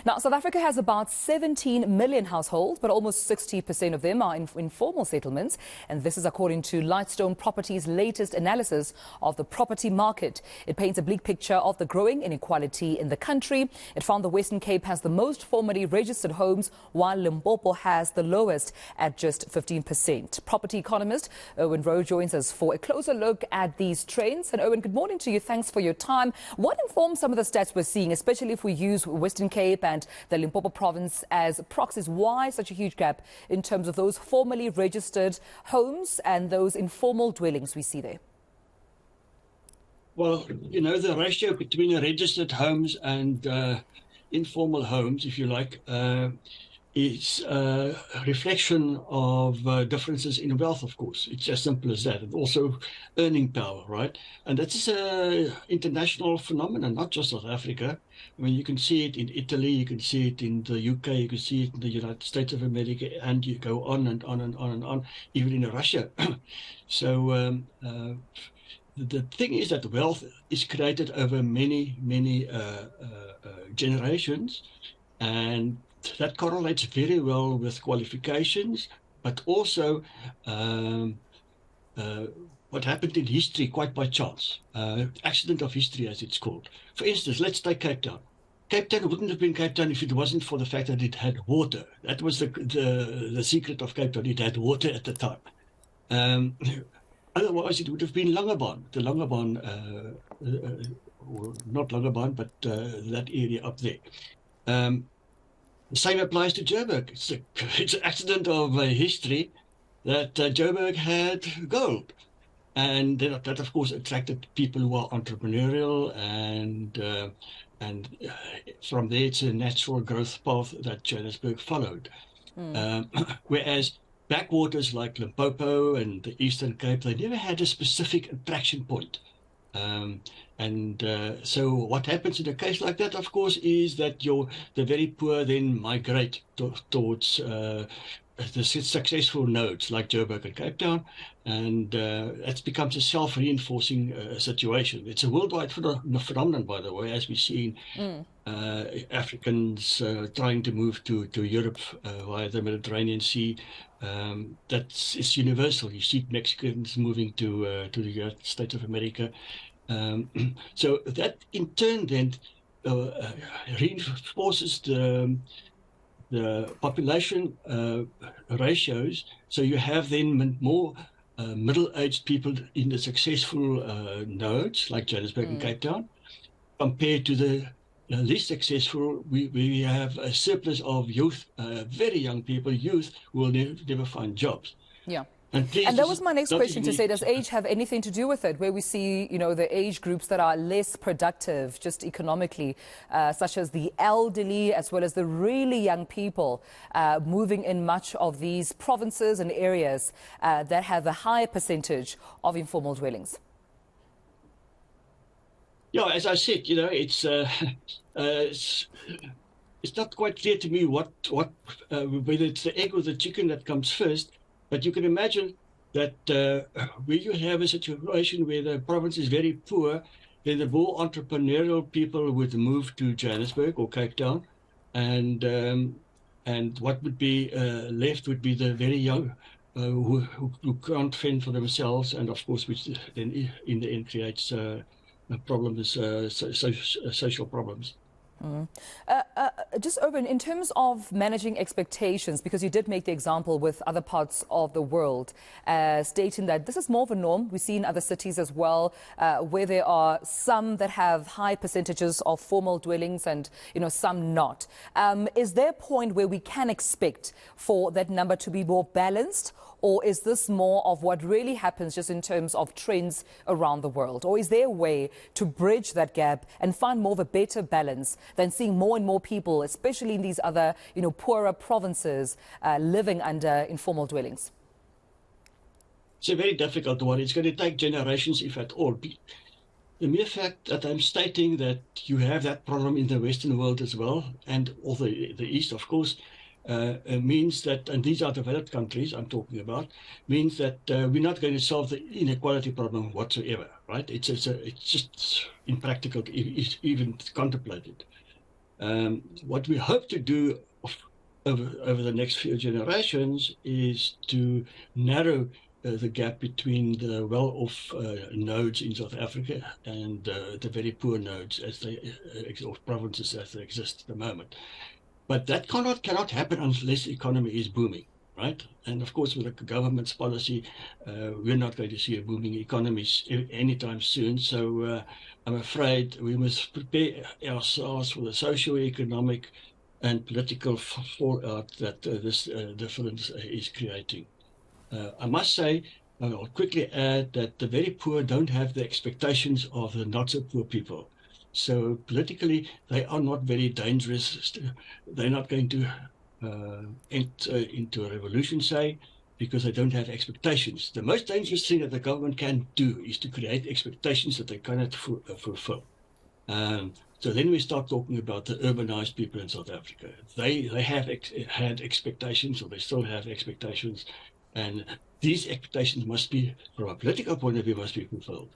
Now, South Africa has about 17 million households, but almost 60% of them are in informal settlements. And this is according to Lightstone Property's latest analysis of the property market. It paints a bleak picture of the growing inequality in the country. It found the Western Cape has the most formally registered homes, while Limpopo has the lowest at just 15%. Property economist Erwin Rode joins us for a closer look at these trends. And Erwin, good morning to you. Thanks for your time. What informs some of the stats we're seeing, especially if we use Western Cape and the Limpopo province as proxies? Why such a huge gap in terms of those formally registered homes and those informal dwellings we see there? Well, you know, the ratio between registered homes and informal homes, if you like, is a reflection of differences in wealth, of course. It's as simple as that. And also earning power, right? And that's an international phenomenon, not just South Africa. I mean, you can see it in Italy, you can see it in the UK, you can see it in the United States of America, and you go on and on and on and on, even in Russia. So the thing is that wealth is created over many generations, and that correlates very well with qualifications, but also what happened in history quite by chance, accident of history as it's called. For instance, let's take Cape Town. Cape Town wouldn't have been Cape Town if it wasn't for the fact that it had water. That was the secret of Cape Town. It had water at the time. Otherwise, it would have been Langebaan, the Langebaan, or not Langebaan, but that area up there. The same applies to Joburg. It's an accident of history that Joburg had gold. And that, of course, attracted people who are entrepreneurial, and from there, it's a natural growth path that Johannesburg followed. Whereas backwaters like Limpopo and the Eastern Cape, they never had a specific attraction point. So what happens in a case like that, of course, is that the very poor then migrate towards the successful nodes like Joburg and Cape Town, and it becomes a self-reinforcing situation. It's a worldwide phenomenon, by the way, as we see Africans trying to move to Europe via the Mediterranean Sea. It's universal. You see Mexicans moving to the United States of America. So that in turn then reinforces the population ratios. So you have then more middle-aged people in the successful nodes like Johannesburg and Cape Town, compared to the least successful. We have a surplus of youth, very young people, youth who will never find jobs. Yeah. And that was my next question, to say, does age have anything to do with it, where we see, you know, the age groups that are less productive just economically, such as the elderly as well as the really young people moving in much of these provinces and areas that have a higher percentage of informal dwellings? Yeah, as I said, you know, it's not quite clear to me whether it's the egg or the chicken that comes first. But you can imagine that where you have a situation where the province is very poor, then the more entrepreneurial people would move to Johannesburg or Cape Town, and what would be left would be the very young who can't fend for themselves, and of course, which then in the end creates problems, social problems. Just Erwin, in terms of managing expectations, because you did make the example with other parts of the world, stating that this is more of a norm. We see in other cities as well, where there are some that have high percentages of formal dwellings and, you know, some not. Is there a point where we can expect for that number to be more balanced? Or is this more of what really happens just in terms of trends around the world? Or is there a way to bridge that gap and find more of a better balance than seeing more and more people, especially in these other, you know, poorer provinces, living under informal dwellings? It's a very difficult one. It's going to take generations, if at all. The mere fact that I'm stating that you have that problem in the Western world as well, and also the East, of course, means that, and these are developed countries I'm talking about, means that we're not going to solve the inequality problem whatsoever, right? It's just impractical to even contemplate it. What we hope to do over the next few generations is to narrow the gap between the well-off nodes in South Africa and the very poor nodes as they or provinces as they exist at the moment. But that cannot happen unless the economy is booming, right? And of course, with the government's policy, we're not going to see a booming economy anytime soon. So I'm afraid we must prepare ourselves for the socio-economic and political fallout that this difference is creating. I must say, I'll quickly add that the very poor don't have the expectations of the not so poor people. So politically, they are not very dangerous. They're not going to enter into a revolution, say, because they don't have expectations. The most dangerous thing that the government can do is to create expectations that they cannot fulfill. So then we start talking about the urbanized people in South Africa. They have had expectations, or they still have expectations, and these expectations must be, from a political point of view, must be fulfilled.